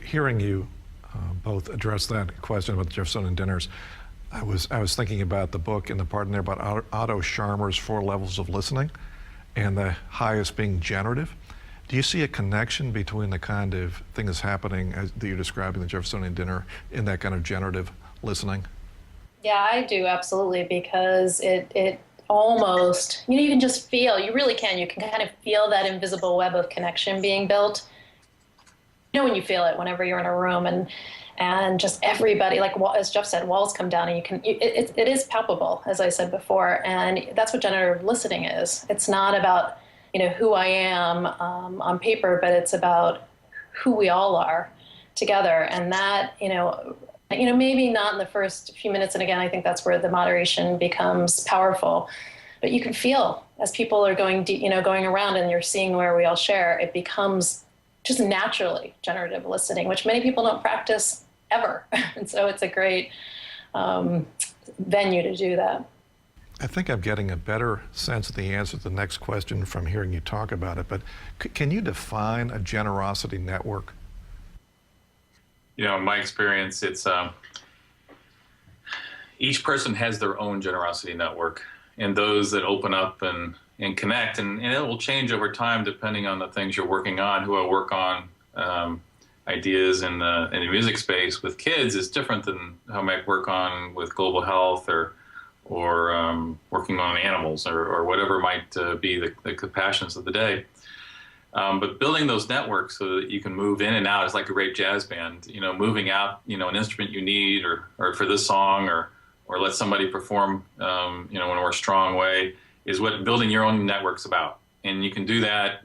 Hearing you both address that question about the Jeffersonian dinners, I was thinking about the book and the part in there about Otto Scharmer's 4 levels of listening, and the highest being generative. Do you see a connection between the kind of thing that's happening that you're describing the Jeffersonian dinner in that kind of generative listening? Yeah, I do, absolutely, because it almost, you can just feel, you really can, you can kind of feel that invisible web of connection being built. When you feel it whenever you're in a room and just everybody, like as Jeff said, walls come down and it is palpable, as I said before, and that's what generative listening is. It's not about, who I am on paper, but it's about who we all are together. And that, maybe not in the first few minutes, and again, I think that's where the moderation becomes powerful, but you can feel as people are going deep, going around and you're seeing where we all share, it becomes just naturally generative listening, which many people don't practice ever. And so it's a great venue to do that. I think I'm getting a better sense of the answer to the next question from hearing you talk about it, but can you define a generosity network? In my experience, it's each person has their own generosity network, and those that open up and connect, and it will change over time depending on the things you're working on. Who I work on ideas in the music space with kids is different than how I might work on with global health or working on animals or whatever might be the passions of the day. But building those networks so that you can move in and out is like a great jazz band. Moving out, an instrument you need or for this song or let somebody perform, in a more strong way is what building your own network's about. And you can do that,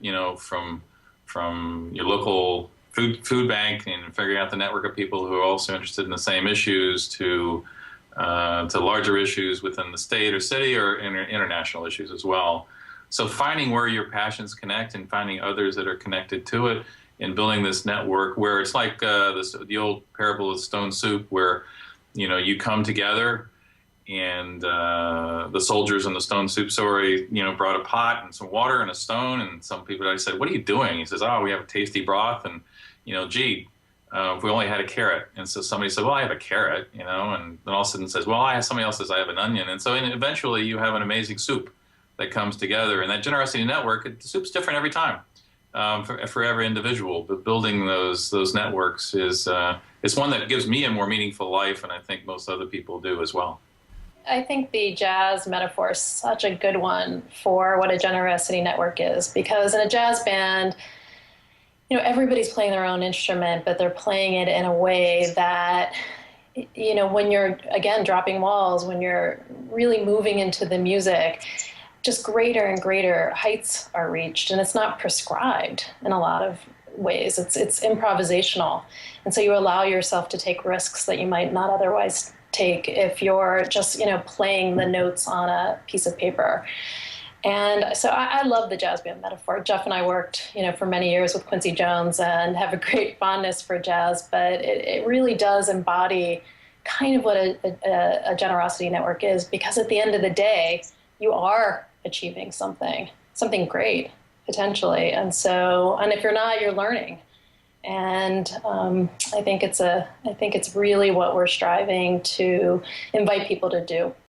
from your local food bank and figuring out the network of people who are also interested in the same issues to larger issues within the state or city or international issues as well. So finding where your passions connect and finding others that are connected to it and building this network where it's like the old parable of stone soup where, you come together and the soldiers in the stone soup story, brought a pot and some water and a stone, and some people, I said, "What are you doing?" He says, "Oh, we have a tasty broth, and if we only had a carrot." And so somebody said, "Well, I have a carrot," and then all of a sudden says, "Well, somebody else says I have an onion," and so eventually you have an amazing soup that comes together. And that generosity network, the soup's different every time for every individual, but building those networks is one that gives me a more meaningful life, and I think most other people do as well. I think the jazz metaphor is such a good one for what a generosity network is, because in a jazz band, everybody's playing their own instrument, but they're playing it in a way that, when you're, again, dropping walls, when you're really moving into the music, just greater and greater heights are reached, and it's not prescribed in a lot of ways. It's improvisational, and so you allow yourself to take risks that you might not otherwise take if you're just playing the notes on a piece of paper. And so I love the jazz band metaphor. Jeff and I worked for many years with Quincy Jones and have a great fondness for jazz, but it really does embody kind of what a generosity network is, because at the end of the day you are achieving something great potentially, and if you're not, you're learning. And I think it's really what we're striving to invite people to do.